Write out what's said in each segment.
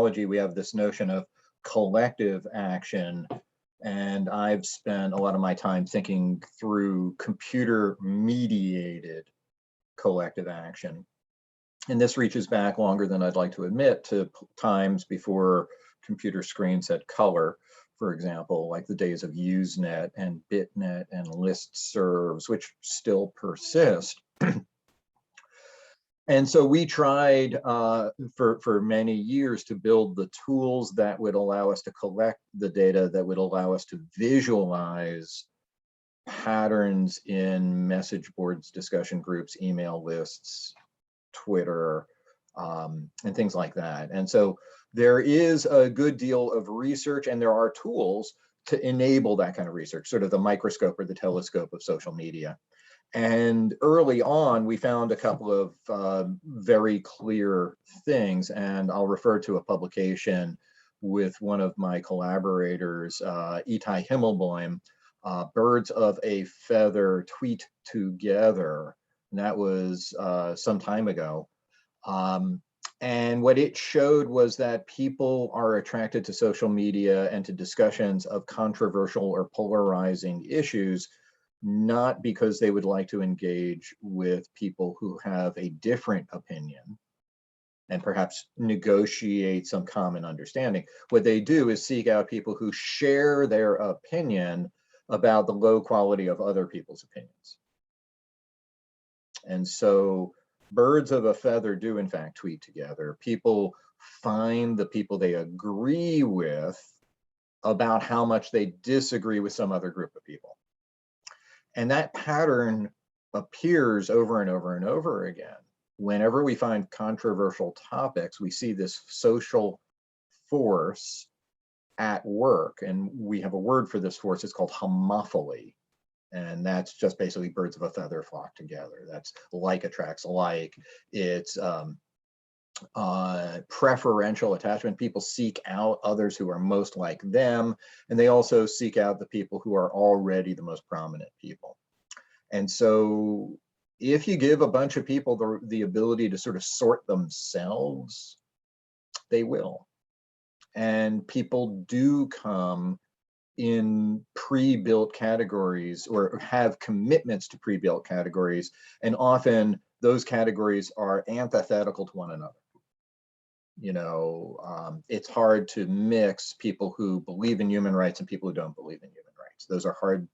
psychology, we have this notion of collective action. And I've spent a lot of my time thinking through computer mediated collective action. And this reaches back longer than I'd like to admit to times before computer screens had color, for example, like the days of Usenet and BitNet and listservs, which still persist. And so we tried for many years to build the tools that would allow us to collect the data, that would allow us to visualize patterns in message boards, discussion groups, email lists, Twitter, and things like that. And so there is a good deal of research, and there are tools to enable that kind of research, sort of the microscope or the telescope of social media. And early on, we found a couple of very clear things, and I'll refer to a publication with one of my collaborators, Itai Himmelboim, Birds of a Feather Tweet Together. And that was some time ago. And what it showed was that people are attracted to social media and to discussions of controversial or polarizing issues, not because they would like to engage with people who have a different opinion and perhaps negotiate some common understanding. What they do is seek out people who share their opinion about the low quality of other people's opinions. And so birds of a feather do in fact tweet together. People find the people they agree with about how much they disagree with some other group of people. And that pattern appears over and over and over again. Whenever we find controversial topics, we see this social force at work. And we have a word for this force, it's called homophily. And that's just basically birds of a feather flock together. That's like attracts like. It's preferential attachment. People seek out others who are most like them, and they also seek out the people who are already the most prominent people. And so if you give a bunch of people the ability to sort of sort themselves, they will. And people do come in pre-built categories or have commitments to pre-built categories, and often those categories are antithetical to one another. You know, it's hard to mix people who believe in human rights and people who don't believe in human rights. Those are hard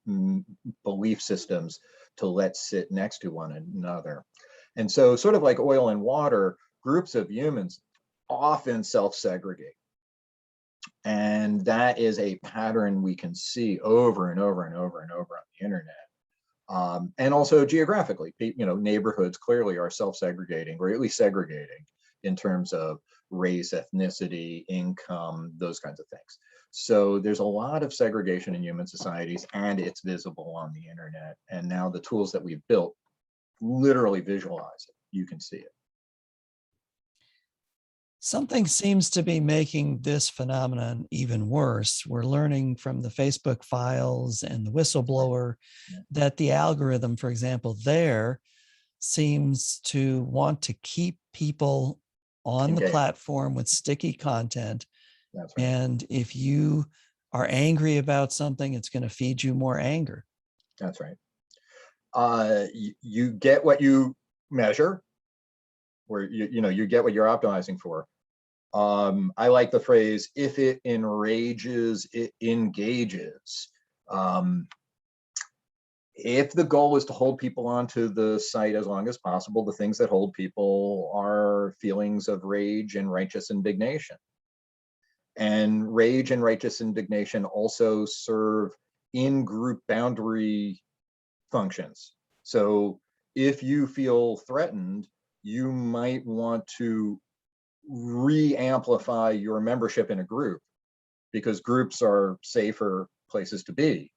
belief systems to let sit next to one another. And so sort of like oil and water, groups of humans often self-segregate. And that is a pattern we can see over and over and over and over on the internet. And also geographically, you know, neighborhoods clearly are self-segregating, or at least segregating in terms of race, ethnicity, income, those kinds of things. So there's a lot of segregation in human societies, and it's visible on the internet. And now the tools that we've built literally visualize it. You can see it. Something seems to be making this phenomenon even worse. We're learning from the Facebook files and the whistleblower that the algorithm, for example, there seems to want to keep people on the platform with sticky content. That's right. And if you are angry about something, it's going to feed you more anger. That's right. You get what you measure, where you get what you're optimizing for. I like the phrase, if it enrages, it engages. If the goal is to hold people onto the site as long as possible, the things that hold people are feelings of rage and righteous indignation. And rage and righteous indignation also serve in-group boundary functions. So if you feel threatened, you might want to re-amplify your membership in a group, because groups are safer places to be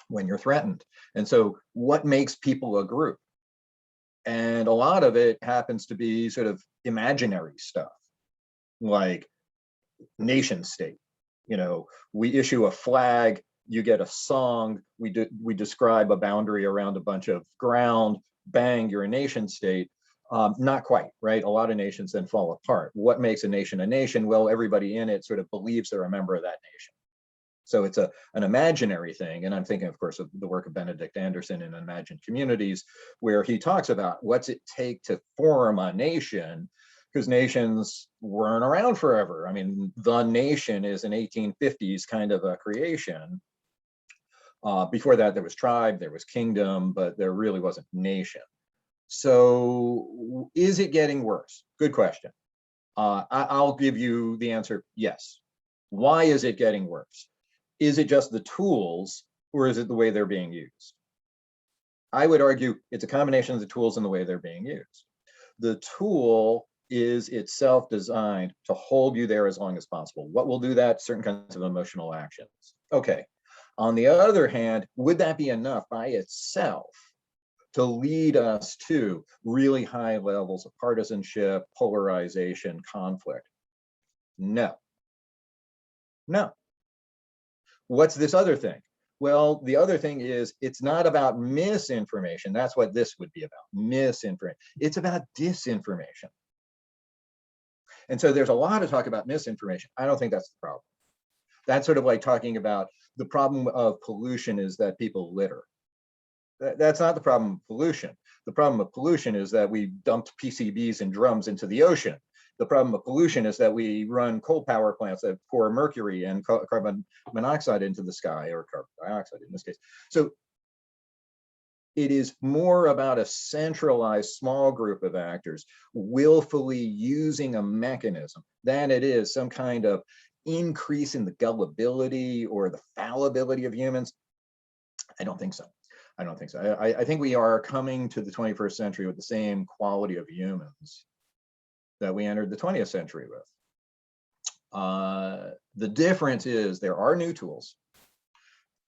when you're threatened. And so what makes people a group? And a lot of it happens to be sort of imaginary stuff, like nation state. You know, we issue a flag, you get a song, we describe a boundary around a bunch of ground, bang, you're a nation state. Not quite, right? A lot of nations then fall apart. What makes a nation a nation? Well, everybody in it sort of believes they're a member of that nation. So it's an imaginary thing. And I'm thinking, of course, of the work of Benedict Anderson in Imagined Communities, where he talks about what's it take to form a nation, because nations weren't around forever. I mean, the nation is an 1850s kind of a creation. Before that, there was tribe, there was kingdom, but there really wasn't nation. So is it getting worse? Good question. I'll give you the answer, yes. Why is it getting worse? Is it just the tools, or is it the way they're being used? I would argue it's a combination of the tools and the way they're being used. The tool is itself designed to hold you there as long as possible. What will do that? Certain kinds of emotional actions. Okay. On the other hand, would that be enough by itself to lead us to really high levels of partisanship, polarization, conflict? No. No. What's this other thing? Well, the other thing is it's not about misinformation. That's what this would be about, misinformation. It's about disinformation. And so there's a lot of talk about misinformation. I don't think that's the problem. That's sort of like talking about the problem of pollution is that people litter. That's not the problem of pollution. The problem of pollution is that we dumped PCBs and drums into the ocean. The problem of pollution is that we run coal power plants that pour mercury and carbon monoxide into the sky, or carbon dioxide in this case. So it is more about a centralized small group of actors willfully using a mechanism than it is some kind of increase in the gullibility or the fallibility of humans. I don't think so. I don't think so. I think we are coming to the 21st century with the same quality of humans that we entered the 20th century with. The difference is there are new tools,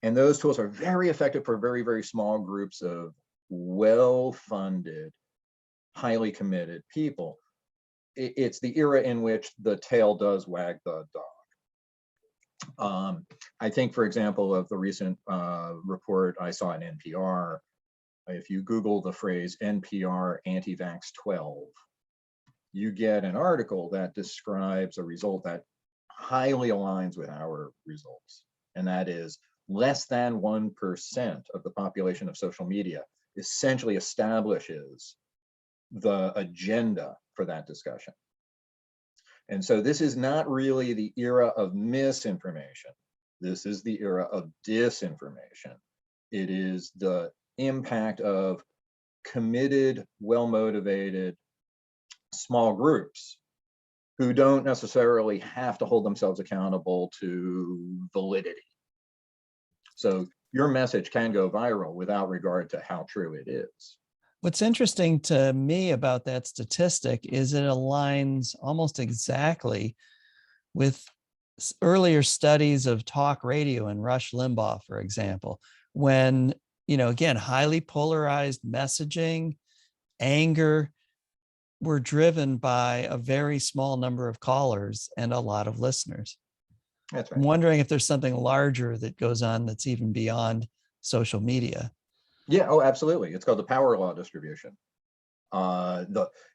and those tools are very effective for very, very small groups of well-funded, highly committed people. It's the era in which the tail does wag the dog. I think, for example, of the recent report I saw in NPR, if you Google the phrase NPR anti-vax 12, you get an article that describes a result that highly aligns with our results. And that is less than 1% of the population of social media essentially establishes the agenda for that discussion. And so this is not really the era of misinformation. This is the era of disinformation. It is the impact of committed, well-motivated small groups who don't necessarily have to hold themselves accountable to validity. So your message can go viral without regard to how true it is. What's interesting to me about that statistic is it aligns almost exactly with earlier studies of talk radio and Rush Limbaugh, for example, when, again, highly polarized messaging, anger were driven by a very small number of callers and a lot of listeners. That's right. I'm wondering if there's something larger that goes on that's even beyond social media. Yeah, oh, absolutely. It's called the power law distribution. On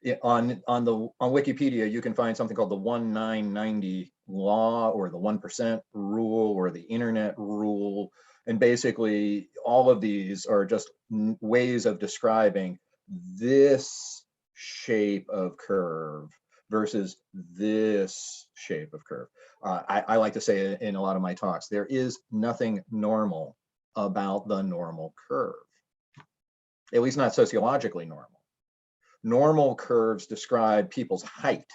Wikipedia, you can find something called the 1990 law, or the 1% rule, or the internet rule. And basically, all of these are just ways of describing this shape of curve versus this shape of curve. I like to say in a lot of my talks, there is nothing normal about the normal curve, at least not sociologically normal. Normal curves describe people's height.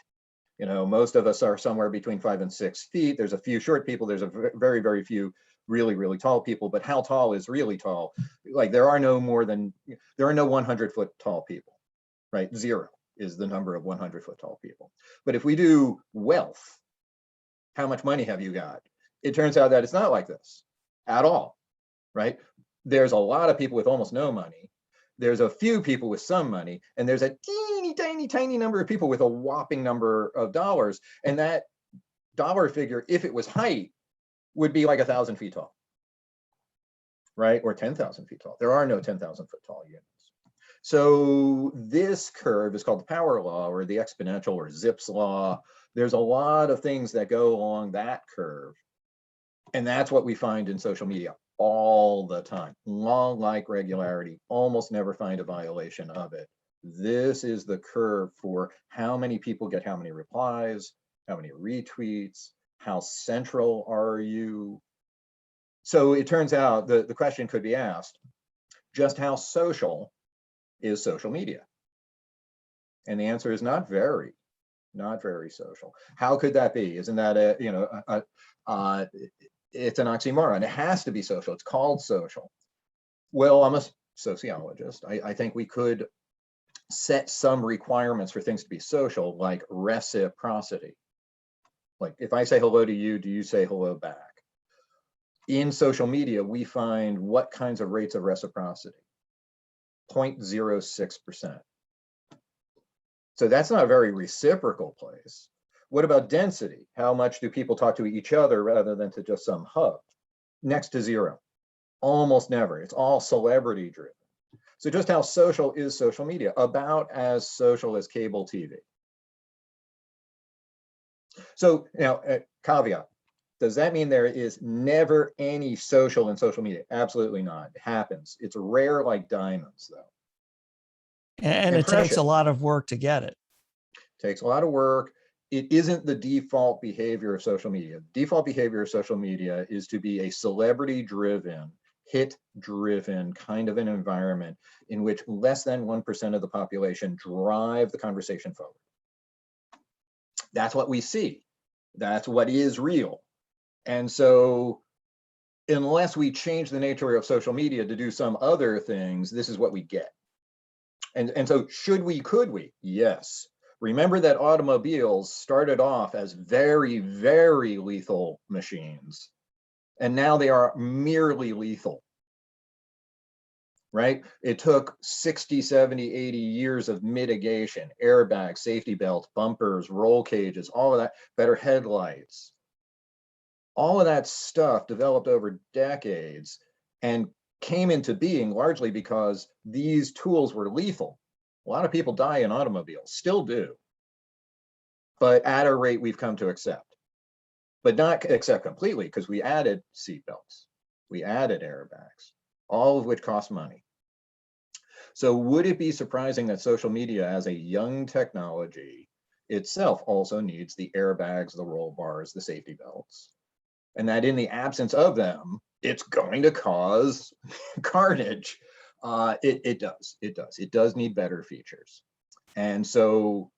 Most of us are somewhere between 5 and 6 feet. There's a few short people. There's a very, very few really, really tall people. But how tall is really tall? Like there are no 100-foot tall people, right? 0 is the number of 100-foot tall people. But if we do wealth, how much money have you got? It turns out that it's not like this at all, right? There's a lot of people with almost no money. There's a few people with some money, and there's a teeny, tiny, tiny number of people with a whopping number of dollars. And that dollar figure, if it was height, would be like 1,000 feet tall, right? Or 10,000 feet tall. There are no 10,000 foot tall units. So this curve is called the power law or the exponential or Zipf's law. There's a lot of things that go along that curve. And that's what we find in social media all the time. Law-like regularity, almost never find a violation of it. This is the curve for how many people get how many replies, how many retweets, how central are you? So it turns out the question could be asked, just how social is social media? And the answer is not very social. How could that be? Isn't that it's an oxymoron. It has to be social. It's called social. Well, I'm a sociologist. I think we could set some requirements for things to be social, like reciprocity. Like if I say hello to you, do you say hello back? In social media, we find what kinds of rates of reciprocity? 0.06%. So that's not a very reciprocal place. What about density? How much do people talk to each other rather than to just some hub? Next to zero, almost never. It's all celebrity driven. So just how social is social media? About as social as cable TV. So now, caveat, does that mean there is never any social in social media? Absolutely not. It happens. It's rare like diamonds, though. And it takes a lot of work to get it. Takes a lot of work. It isn't the default behavior of social media. The default behavior of social media is to be a celebrity-driven, hit-driven kind of an environment in which less than 1% of the population drive the conversation forward. That's what we see. That's what is real. And so unless we change the nature of social media to do some other things, this is what we get. And so could we? Yes. Remember that automobiles started off as very, very lethal machines, and now they are merely lethal, right? It took 60, 70, 80 years of mitigation, airbags, safety belts, bumpers, roll cages, all of that, better headlights. All of that stuff developed over decades and came into being largely because these tools were lethal. A lot of people die in automobiles, still do, but at a rate we've come to accept. But not accept completely, because we added seatbelts, we added airbags, all of which cost money. So would it be surprising that social media as a young technology itself also needs the airbags, the roll bars, the safety belts, and that in the absence of them, it's going to cause carnage? It does need better features. And so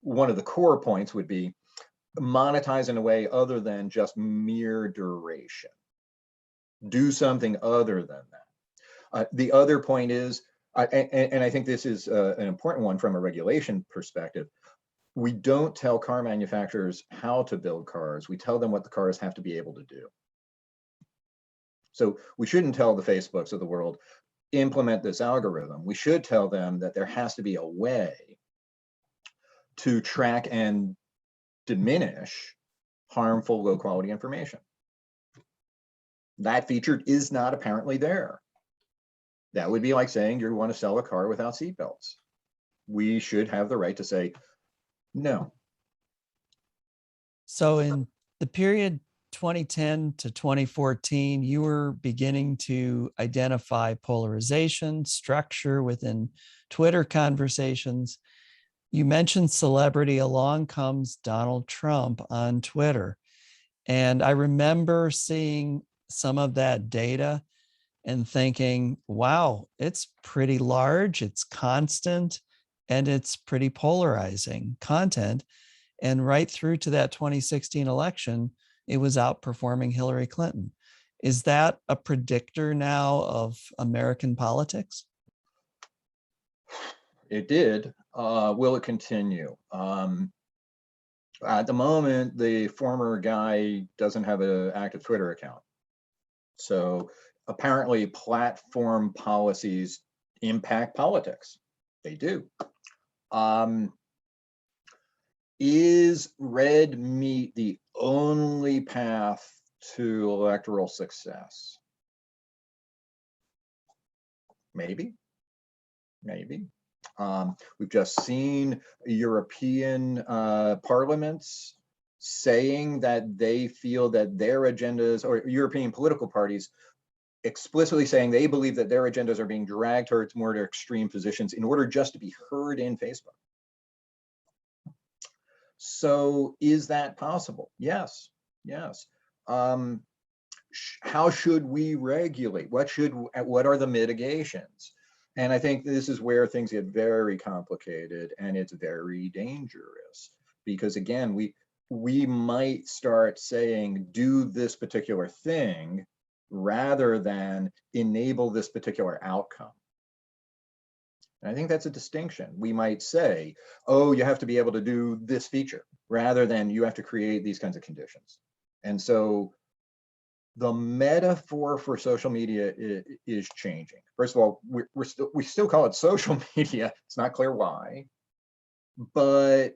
one of the core points would be monetize in a way other than just mere duration. Do something other than that. The other point is, and I think this is an important one from a regulation perspective, we don't tell car manufacturers how to build cars. We tell them what the cars have to be able to do. So we shouldn't tell the Facebooks of the world, implement this algorithm. We should tell them that there has to be a way to track and diminish harmful, low quality information. That feature is not apparently there. That would be like saying you want to sell a car without seatbelts. We should have the right to say no. So in the period 2010 to 2014, you were beginning to identify polarization, structure within Twitter conversations. You mentioned celebrity. Along comes Donald Trump on Twitter. And I remember seeing some of that data and thinking, wow, it's pretty large, it's constant, and it's pretty polarizing content. And right through to that 2016 election, it was outperforming Hillary Clinton. Is that a predictor now of American politics? It did. Will it continue? At the moment, the former guy doesn't have an active Twitter account. So apparently platform policies impact politics. They do. Is red meat the only path to electoral success? Maybe. maybe. We've just seen European parliaments saying that they feel that their agendas, or European political parties explicitly saying they believe that their agendas are being dragged towards more extreme positions in order just to be heard in Facebook. So is that possible? Yes, yes. How should we regulate? What are the mitigations? And I think this is where things get very complicated, and it's very dangerous, because again, we might start saying, do this particular thing rather than enable this particular outcome. And I think that's a distinction. We might say, oh, you have to be able to do this feature, rather than you have to create these kinds of conditions. And so the metaphor for social media is changing. First of all, we still call it social media. It's not clear why, but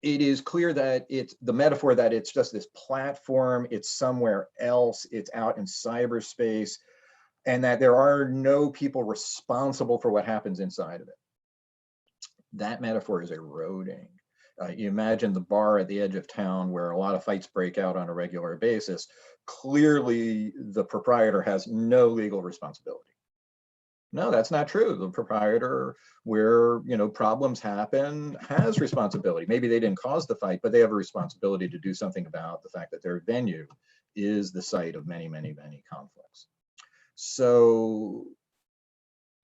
it is clear that it's the metaphor that it's just this platform, it's somewhere else, it's out in cyberspace, and that there are no people responsible for what happens inside of it. That metaphor is eroding. You imagine the bar at the edge of town where a lot of fights break out on a regular basis. Clearly, the proprietor has no legal responsibility. No, that's not true. The proprietor, where problems happen, has responsibility. Maybe they didn't cause the fight, but they have a responsibility to do something about the fact that their venue is the site of many, many, many conflicts. So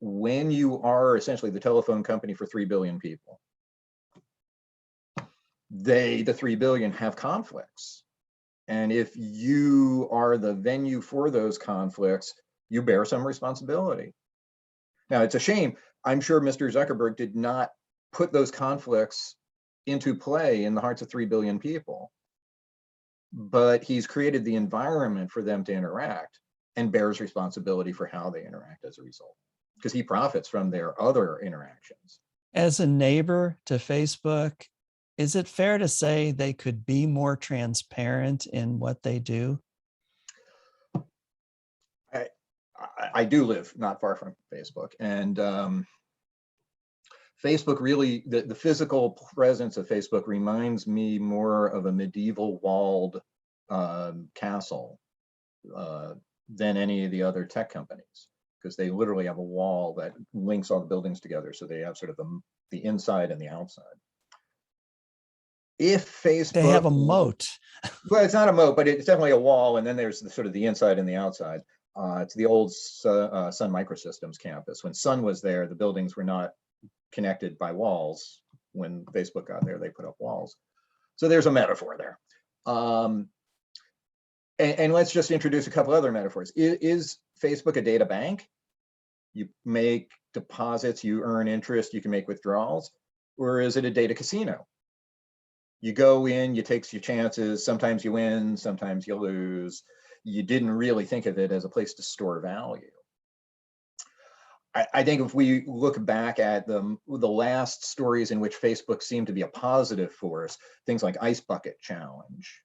when you are essentially the telephone company for 3 billion people, the 3 billion have conflicts. And if you are the venue for those conflicts, you bear some responsibility. Now, it's a shame. I'm sure Mr. Zuckerberg did not put those conflicts into play in the hearts of 3 billion people, but he's created the environment for them to interact and bears responsibility for how they interact as a result, because he profits from their other interactions. As a neighbor to Facebook, is it fair to say they could be more transparent in what they do? I do live not far from Facebook, and Facebook really, the physical presence of Facebook reminds me more of a medieval walled castle than any of the other tech companies, because they literally have a wall that links all the buildings together. So they have sort of the inside and the outside. If Facebook, they have a moat. Well, it's not a moat, but it's definitely a wall. And then there's the sort of the inside and the outside. It's the old Sun Microsystems campus. When Sun was there, the buildings were not connected by walls. When Facebook got there, they put up walls. So there's a metaphor there. And let's just introduce a couple other metaphors. Is Facebook a data bank? You make deposits, you earn interest, you can make withdrawals. Or is it a data casino? You go in, you take your chances. Sometimes you win, sometimes you lose. You didn't really think of it as a place to store value. I think if we look back at the last stories in which Facebook seemed to be a positive force, things like Ice Bucket Challenge,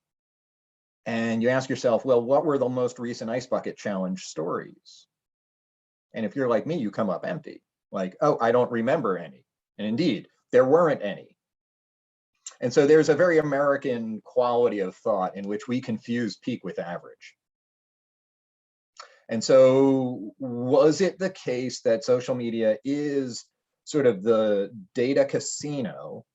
and you ask yourself, well, what were the most recent Ice Bucket Challenge stories? And if you're like me, you come up empty. Like, oh, I don't remember any. And indeed, there weren't any. And so there's a very American quality of thought in which we confuse peak with average. And so was it the case that social media is sort of the data casino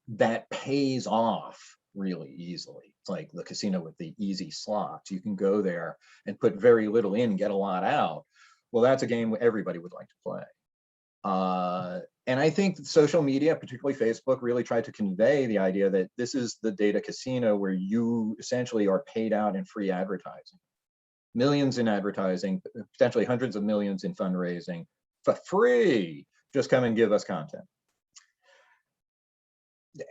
that pays off really easily? It's like the casino with the easy slots. You can go there and put very little in, get a lot out. Well, that's a game everybody would like to play. And I think social media, particularly Facebook, really tried to convey the idea that this is the data casino where you essentially are paid out in free advertising. Millions in advertising, potentially hundreds of millions in fundraising for free. Just come and give us content.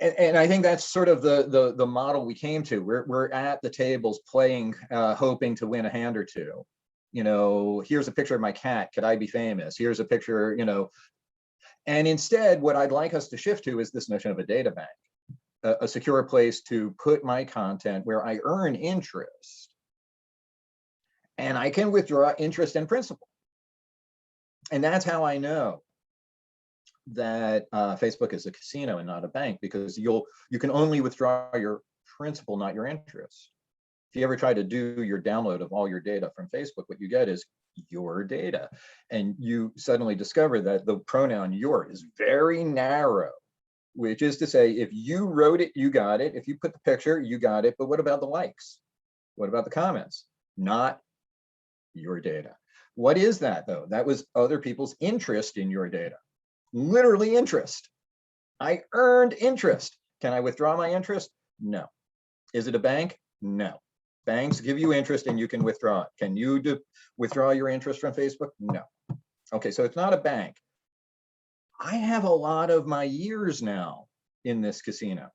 And I think that's sort of the model we came to. We're at the tables playing, hoping to win a hand or two. Here's a picture of my cat. Could I be famous? Here's a picture, And instead, what I'd like us to shift to is this notion of a data bank, a secure place to put my content where I earn interest. And I can withdraw interest and principal. And that's how I know that Facebook is a casino and not a bank, because you can only withdraw your principal, not your interest. If you ever try to do your download of all your data from Facebook, what you get is your data. And you suddenly discover that the pronoun your is very narrow, which is to say, if you wrote it, you got it. If you put the picture, you got it. But what about the likes? What about the comments? Not your data. What is that, though? That was other people's interest in your data. Literally interest. I earned interest. Can I withdraw my interest? No. Is it a bank? No. Banks give you interest and you can withdraw it. Can you withdraw your interest from Facebook? No. Okay, so it's not a bank. I have a lot of my years now in this casino.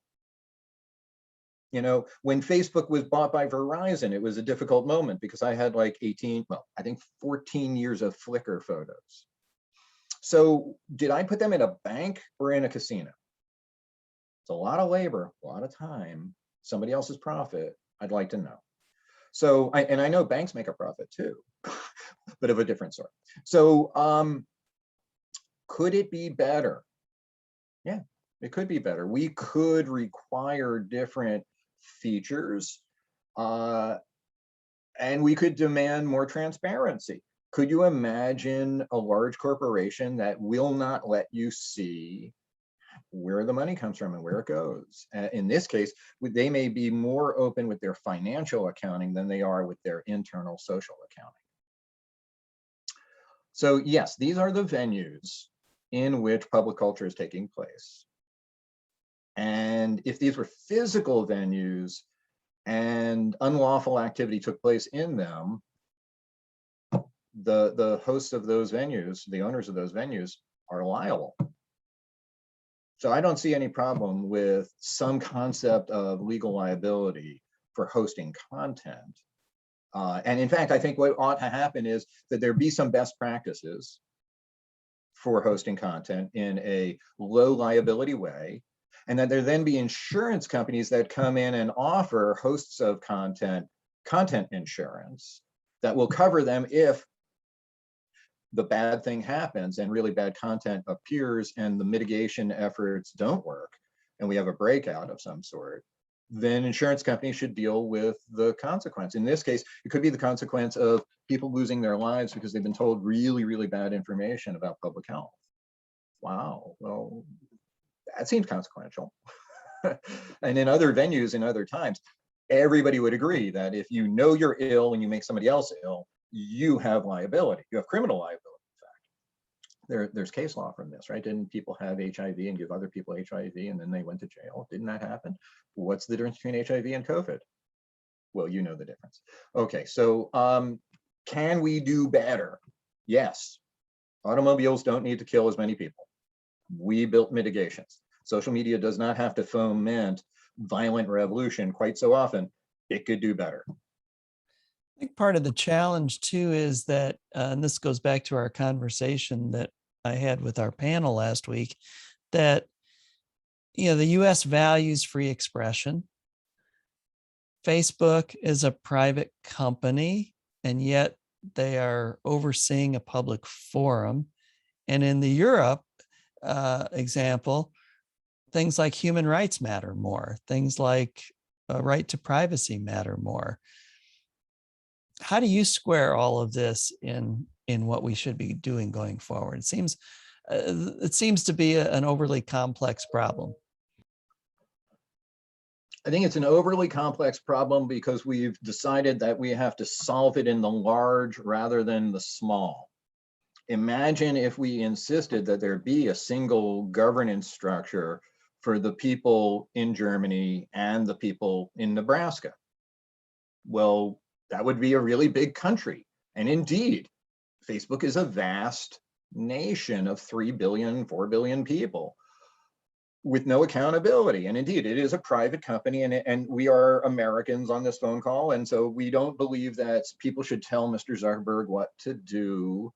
You know, when Facebook was bought by Verizon, it was a difficult moment because I had like 18, well, I think 14 years of Flickr photos. So did I put them in a bank or in a casino? It's a lot of labor, a lot of time, somebody else's profit. I'd like to know. So, and I know banks make a profit too, but of a different sort. So could it be better? Yeah, it could be better. We could require different features and we could demand more transparency. Could you imagine a large corporation that will not let you see where the money comes from and where it goes? In this case, they may be more open with their financial accounting than they are with their internal social accounting. So yes, these are the venues in which public culture is taking place. And if these were physical venues and unlawful activity took place in them, the hosts of those venues, the owners of those venues, are liable. So I don't see any problem with some concept of legal liability for hosting content. And in fact, I think what ought to happen is that there be some best practices for hosting content in a low liability way, and that there then be insurance companies that come in and offer hosts of content insurance that will cover them if the bad thing happens and really bad content appears and the mitigation efforts don't work and we have a breakout of some sort. Then insurance companies should deal with the consequence. In this case, it could be the consequence of people losing their lives because they've been told really, really bad information about public health. Wow, well, that seems consequential. And in other venues, in other times, everybody would agree that if you know you're ill and you make somebody else ill, you have liability. You have criminal liability, in fact. There's case law from this, right? Didn't people have HIV and give other people HIV and then they went to jail? Didn't that happen? What's the difference between HIV and COVID? Well, you know the difference. Okay, so can we do better? Yes. Automobiles don't need to kill as many people. We built mitigations. Social media does not have to foment violent revolution quite so often. It could do better. I think part of the challenge too is that, and this goes back to our conversation that I had with our panel last week, that the US values free expression. Facebook is a private company, and yet they are overseeing a public forum. And in the Europe example, things like human rights matter more. Things like a right to privacy matter more. How do you square all of this in what we should be doing going forward? It seems to be an overly complex problem. I think it's an overly complex problem because we've decided that we have to solve it in the large rather than the small. Imagine if we insisted that there be a single governance structure for the people in Germany and the people in Nebraska. Well, that would be a really big country. And indeed, Facebook is a vast nation of 3 billion, 4 billion people with no accountability. And indeed, it is a private company, and we are Americans on this phone call. And so we don't believe that people should tell Mr. Zuckerberg what to do.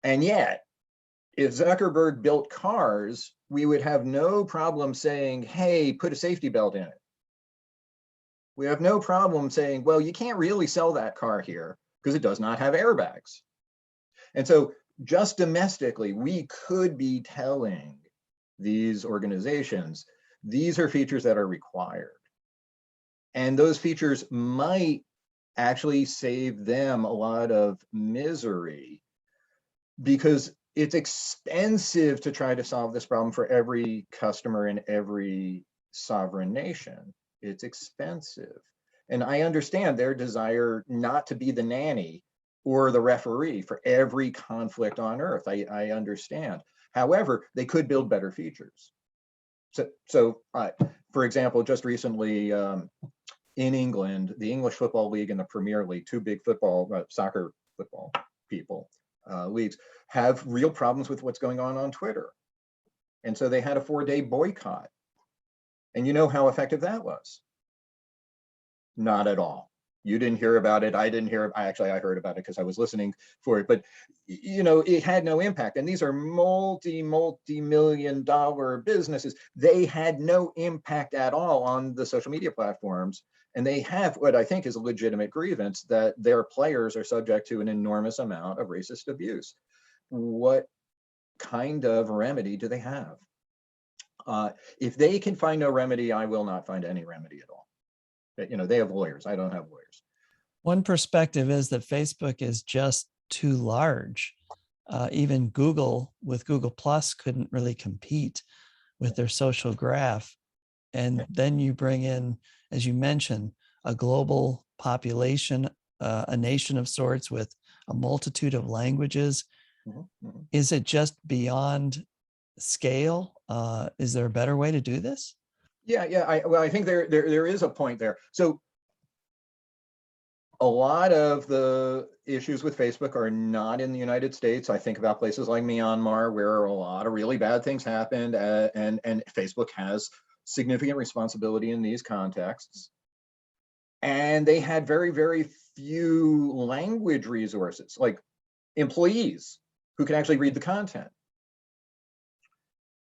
And yet, if Zuckerberg built cars, we would have no problem saying, hey, put a safety belt in it. We have no problem saying, well, you can't really sell that car here because it does not have airbags. And so just domestically, we could be telling these organizations, these are features that are required. And those features might actually save them a lot of misery, because it's expensive to try to solve this problem for every customer in every sovereign nation. It's expensive. And I understand their desire not to be the nanny or the referee for every conflict on earth. I understand. However, they could build better features. So for example, just recently in England, the English Football League and the Premier League, two big soccer football people, leagues, have real problems with what's going on Twitter. And so they had a 4-day boycott. And you know how effective that was? Not at all. You didn't hear about it. I didn't hear it. I heard about it because I was listening for it, but it had no impact. And these are multi-million dollar businesses. They had no impact at all on the social media platforms. And they have what I think is a legitimate grievance, that their players are subject to an enormous amount of racist abuse. What kind of remedy do they have? If they can find no remedy, I will not find any remedy at all. They have lawyers. I don't have lawyers. One perspective is that Facebook is just too large. Even Google with Google Plus couldn't really compete with their social graph. And then you bring in, as you mentioned, a global population, a nation of sorts with a multitude of languages. Is it just beyond scale? Is there a better way to do this? Yeah. I think there is a point there. So a lot of the issues with Facebook are not in the United States. I think about places like Myanmar, where a lot of really bad things happened, and Facebook has significant responsibility in these contexts. And they had very, very few language resources, like employees who can actually read the content.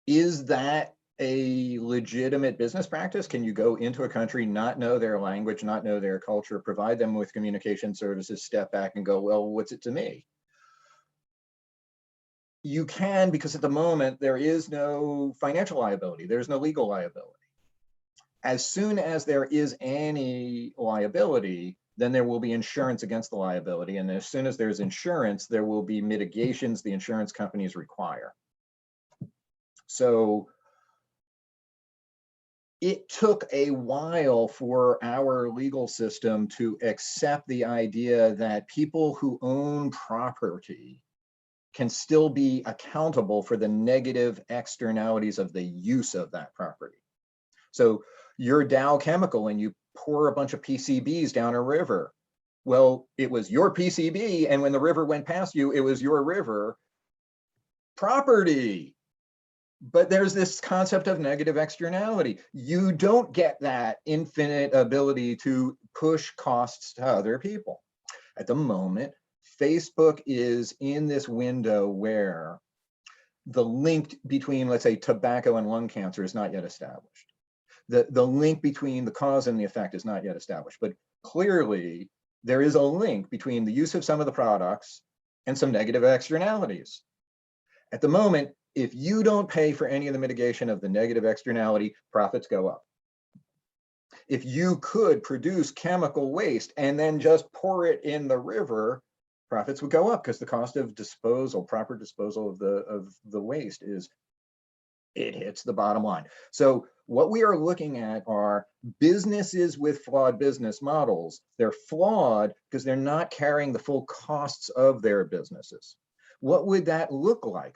Is that a legitimate business practice? Can you go into a country, not know their language, not know their culture, provide them with communication services, step back and go, well, what's it to me? You can, because at the moment there is no financial liability, there's no legal liability. As soon as there is any liability, then there will be insurance against the liability. And as soon as there's insurance, there will be mitigations the insurance companies require. So it took a while for our legal system to accept the idea that people who own property can still be accountable for the negative externalities of the use of that property. So you're Dow Chemical and you pour a bunch of PCBs down a river. Well, it was your PCB, and when the river went past you, it was your river property. But there's this concept of negative externality. You don't get that infinite ability to push costs to other people. At the moment, Facebook is in this window where the link between, let's say, tobacco and lung cancer is not yet established. The link between the cause and the effect is not yet established. But clearly, there is a link between the use of some of the products and some negative externalities. At the moment, if you don't pay for any of the mitigation of the negative externality, profits go up. If you could produce chemical waste and then just pour it in the river, profits would go up, because the cost of disposal, proper disposal of the waste, it hits the bottom line. So what we are looking at are businesses with flawed business models. They're flawed because they're not carrying the full costs of their businesses. What would that look like?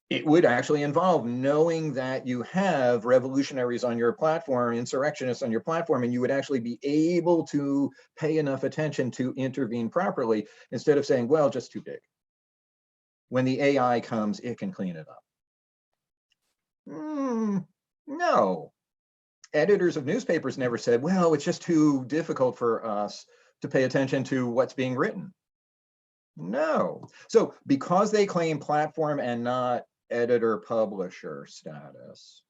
It would actually involve knowing that you have revolutionaries on your platform, insurrectionists on your platform, and you would actually be able to pay enough attention to intervene properly, instead of saying, well, just too big. When the AI comes, it can clean it up. No. Editors of newspapers never said, well, it's just too difficult for us to pay attention to what's being written. No. So because they claim platform and not editor publisher status,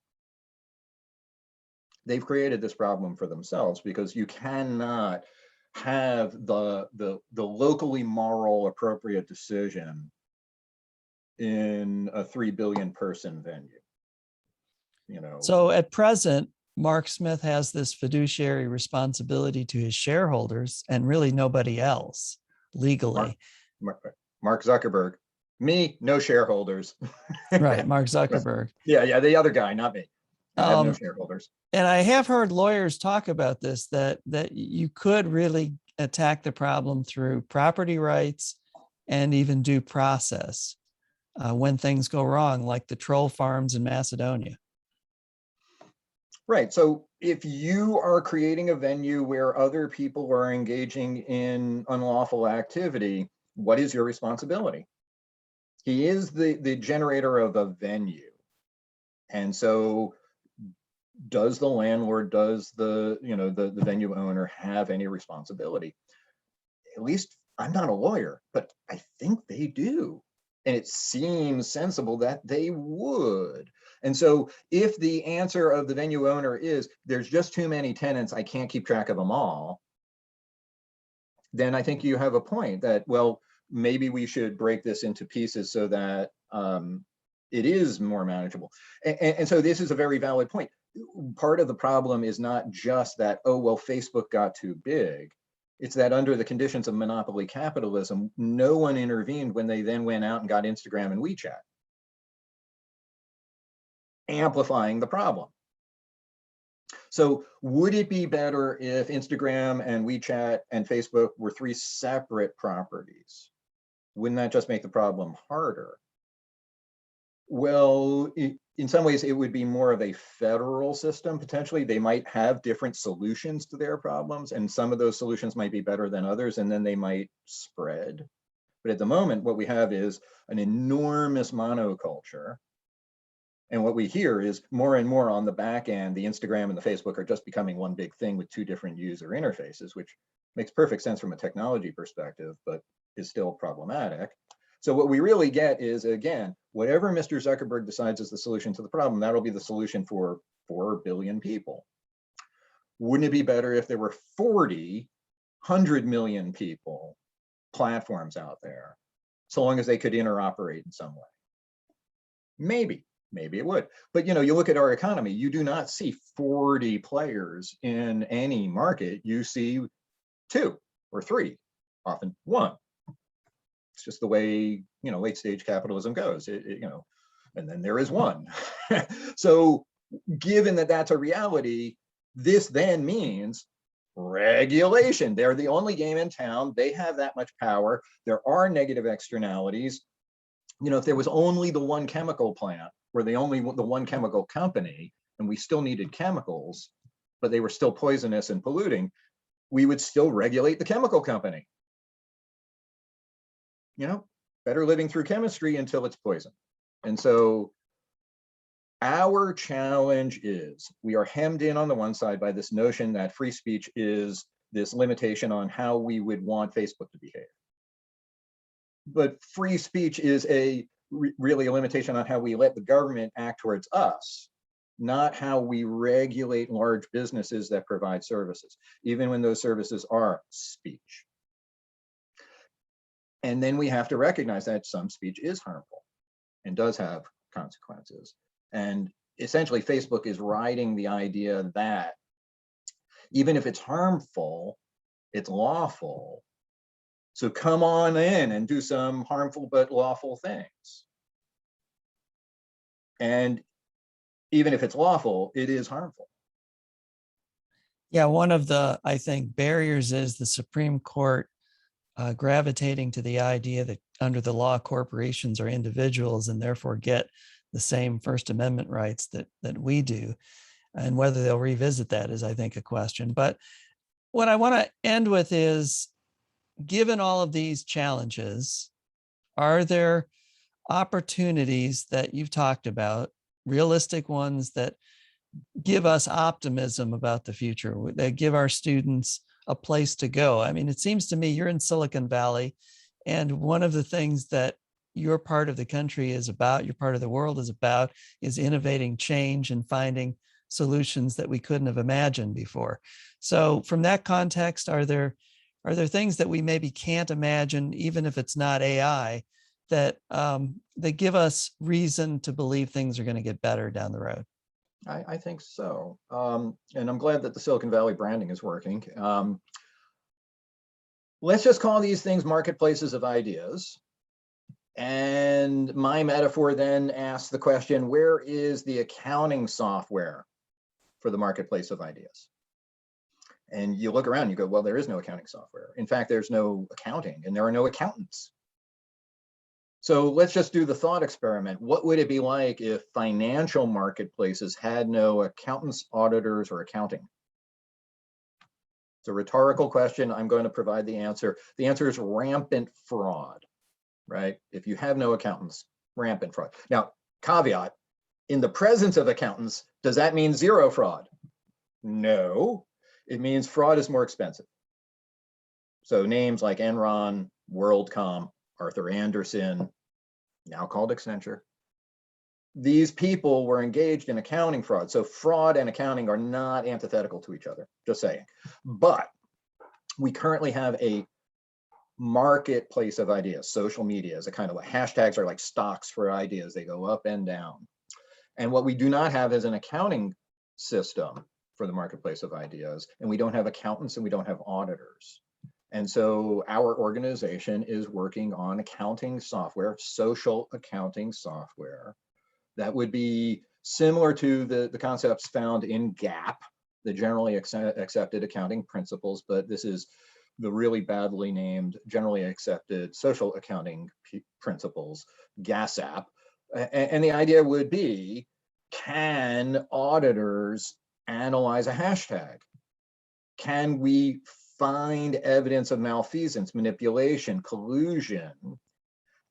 they've created this problem for themselves, because you cannot have the locally moral appropriate decision in a 3 billion person venue. So at present, Mark Smith has this fiduciary responsibility to his shareholders and really nobody else legally. Mark Zuckerberg, me, no shareholders. Right, Mark Zuckerberg. Yeah, the other guy, not me. I have no shareholders. And I have heard lawyers talk about this, that you could really attack the problem through property rights and even due process when things go wrong, like the troll farms in Macedonia. Right. So if you are creating a venue where other people are engaging in unlawful activity, what is your responsibility? He is the generator of a venue. And so does the landlord, does the venue owner have any responsibility? At least I'm not a lawyer, but I think they do. And it seems sensible that they would. And so if the answer of the venue owner is there's just too many tenants, I can't keep track of them all, then I think you have a point that, well, maybe we should break this into pieces so that it is more manageable. And so this is a very valid point. Part of the problem is not just that, oh, well, Facebook got too big. It's that under the conditions of monopoly capitalism, no one intervened when they then went out and got Instagram and WeChat, amplifying the problem. So would it be better if Instagram and WeChat and Facebook were 3 separate properties? Wouldn't that just make the problem harder? Well, in some ways, it would be more of a federal system. Potentially, they might have different solutions to their problems, and some of those solutions might be better than others, and then they might spread. But at the moment, what we have is an enormous monoculture. And what we hear is more and more on the back end, the Instagram and the Facebook are just becoming one big thing with 2 different user interfaces, which makes perfect sense from a technology perspective, but is still problematic. So what we really get is, again, whatever Mr. Zuckerberg decides is the solution to the problem, that'll be the solution for 4 billion people. Wouldn't it be better if there were 40, 100 million people, platforms out there, so long as they could interoperate in some way? Maybe it would. But you look at our economy, you do not see 40 players in any market. You see 2 or 3, often 1. It's just the way late stage capitalism goes. And then there is 1. So given that that's a reality, this then means regulation. They're the only game in town. They have that much power. There are negative externalities. If there was only the one chemical plant or the one chemical company, and we still needed chemicals, but they were still poisonous and polluting, we would still regulate the chemical company. Better living through chemistry until it's poison. And so our challenge is we are hemmed in on the one side by this notion that free speech is this limitation on how we would want Facebook to behave. But free speech is really a limitation on how we let the government act towards us, not how we regulate large businesses that provide services, even when those services are speech. And then we have to recognize that some speech is harmful and does have consequences. And essentially, Facebook is riding the idea that even if it's harmful, it's lawful. So come on in and do some harmful but lawful things. And even if it's lawful, it is harmful. Yeah, one of the, I think, barriers is the Supreme Court gravitating to the idea that under the law, corporations are individuals and therefore get the same First Amendment rights that we do. And whether they'll revisit that is, I think, a question. But what I want to end with is, given all of these challenges, are there opportunities that you've talked about, realistic ones that give us optimism about the future, that give our students a place to go? I mean, it seems to me you're in Silicon Valley, and one of the things that your part of the country is about, your part of the world is about, is innovating change and finding solutions that we couldn't have imagined before. So from that context, are there things that we maybe can't imagine, even if it's not AI, that they give us reason to believe things are going to get better down the road? I think so. And I'm glad that the Silicon Valley branding is working. Let's just call these things marketplaces of ideas. And my metaphor then asks the question, where is the accounting software for the marketplace of ideas? And you look around, you go, well, there is no accounting software. In fact, there's no accounting and there are no accountants. So let's just do the thought experiment. What would it be like if financial marketplaces had no accountants, auditors, or accounting? It's a rhetorical question. I'm going to provide the answer. The answer is rampant fraud, right? If you have no accountants, rampant fraud. Now, caveat, in the presence of accountants, does that mean zero fraud? No, it means fraud is more expensive. So names like Enron, WorldCom, Arthur Andersen, now called Accenture, these people were engaged in accounting fraud. So fraud and accounting are not antithetical to each other, just saying. But we currently have a marketplace of ideas. Social media is a kind of like, hashtags are like stocks for ideas. They go up and down. And what we do not have is an accounting system for the marketplace of ideas. And we don't have accountants and we don't have auditors. And so our organization is working on accounting software, social accounting software, that would be similar to the concepts found in GAAP, the generally accepted accounting principles, but this is the really badly named generally accepted social accounting principles, GASAP. And the idea would be, can auditors analyze a hashtag? Can we find evidence of malfeasance, manipulation, collusion?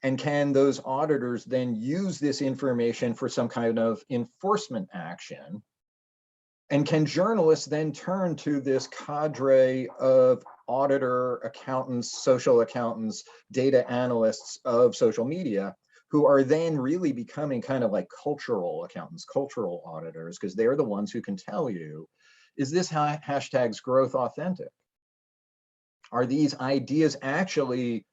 And can those auditors then use this information for some kind of enforcement action? And can journalists then turn to this cadre of auditor, accountants, social accountants, data analysts of social media, who are then really becoming kind of like cultural accountants, cultural auditors, because they're the ones who can tell you, is this hashtag's growth authentic? Are these ideas actually,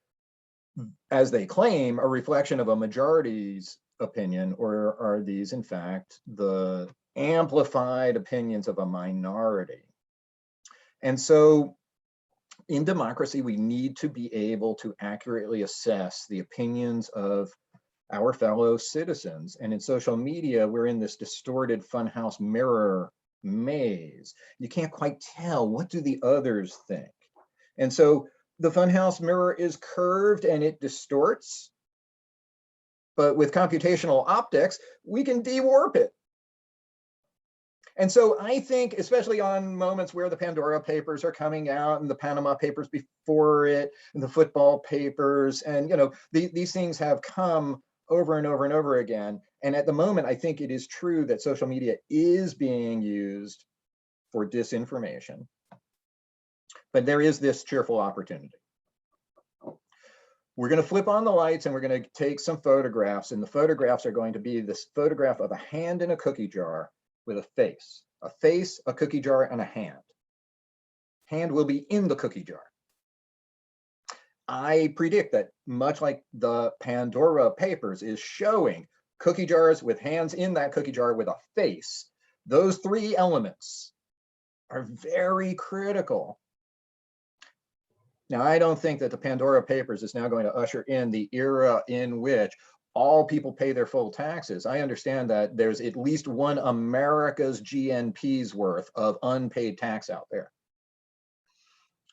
as they claim, a reflection of a majority's opinion, or are these in fact the amplified opinions of a minority? And so in democracy, we need to be able to accurately assess the opinions of our fellow citizens. And in social media, we're in this distorted funhouse mirror maze. You can't quite tell, what do the others think? And so the funhouse mirror is curved and it distorts, but with computational optics, we can dewarp it. And so I think, especially on moments where the Pandora Papers are coming out and the Panama Papers before it and the football papers, and these things have come over and over and over again. And at the moment, I think it is true that social media is being used for disinformation. But there is this cheerful opportunity. We're going to flip on the lights and we're going to take some photographs, and the photographs are going to be this photograph of a hand in a cookie jar with a face, a cookie jar, and a hand. Hand will be in the cookie jar. I predict that much like the Pandora Papers is showing cookie jars with hands in that cookie jar with a face, those three elements are very critical. Now, I don't think that the Pandora Papers is now going to usher in the era in which all people pay their full taxes. I understand that there's at least one America's GNP's worth of unpaid tax out there.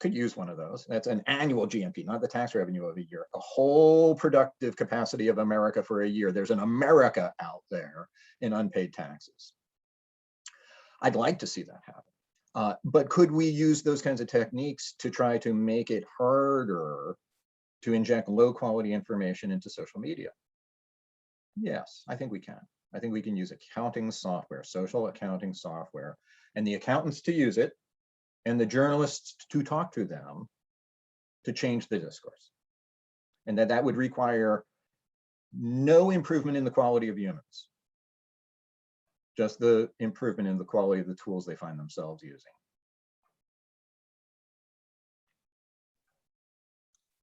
Could use one of those. That's an annual GNP, not the tax revenue of a year. A whole productive capacity of America for a year. There's an America out there in unpaid taxes. I'd like to see that happen. But could we use those kinds of techniques to try to make it harder to inject low quality information into social media? Yes, I think we can. I think we can use accounting software, social accounting software, and the accountants to use it, and the journalists to talk to them to change the discourse. And that would require no improvement in the quality of humans, just the improvement in the quality of the tools they find themselves using.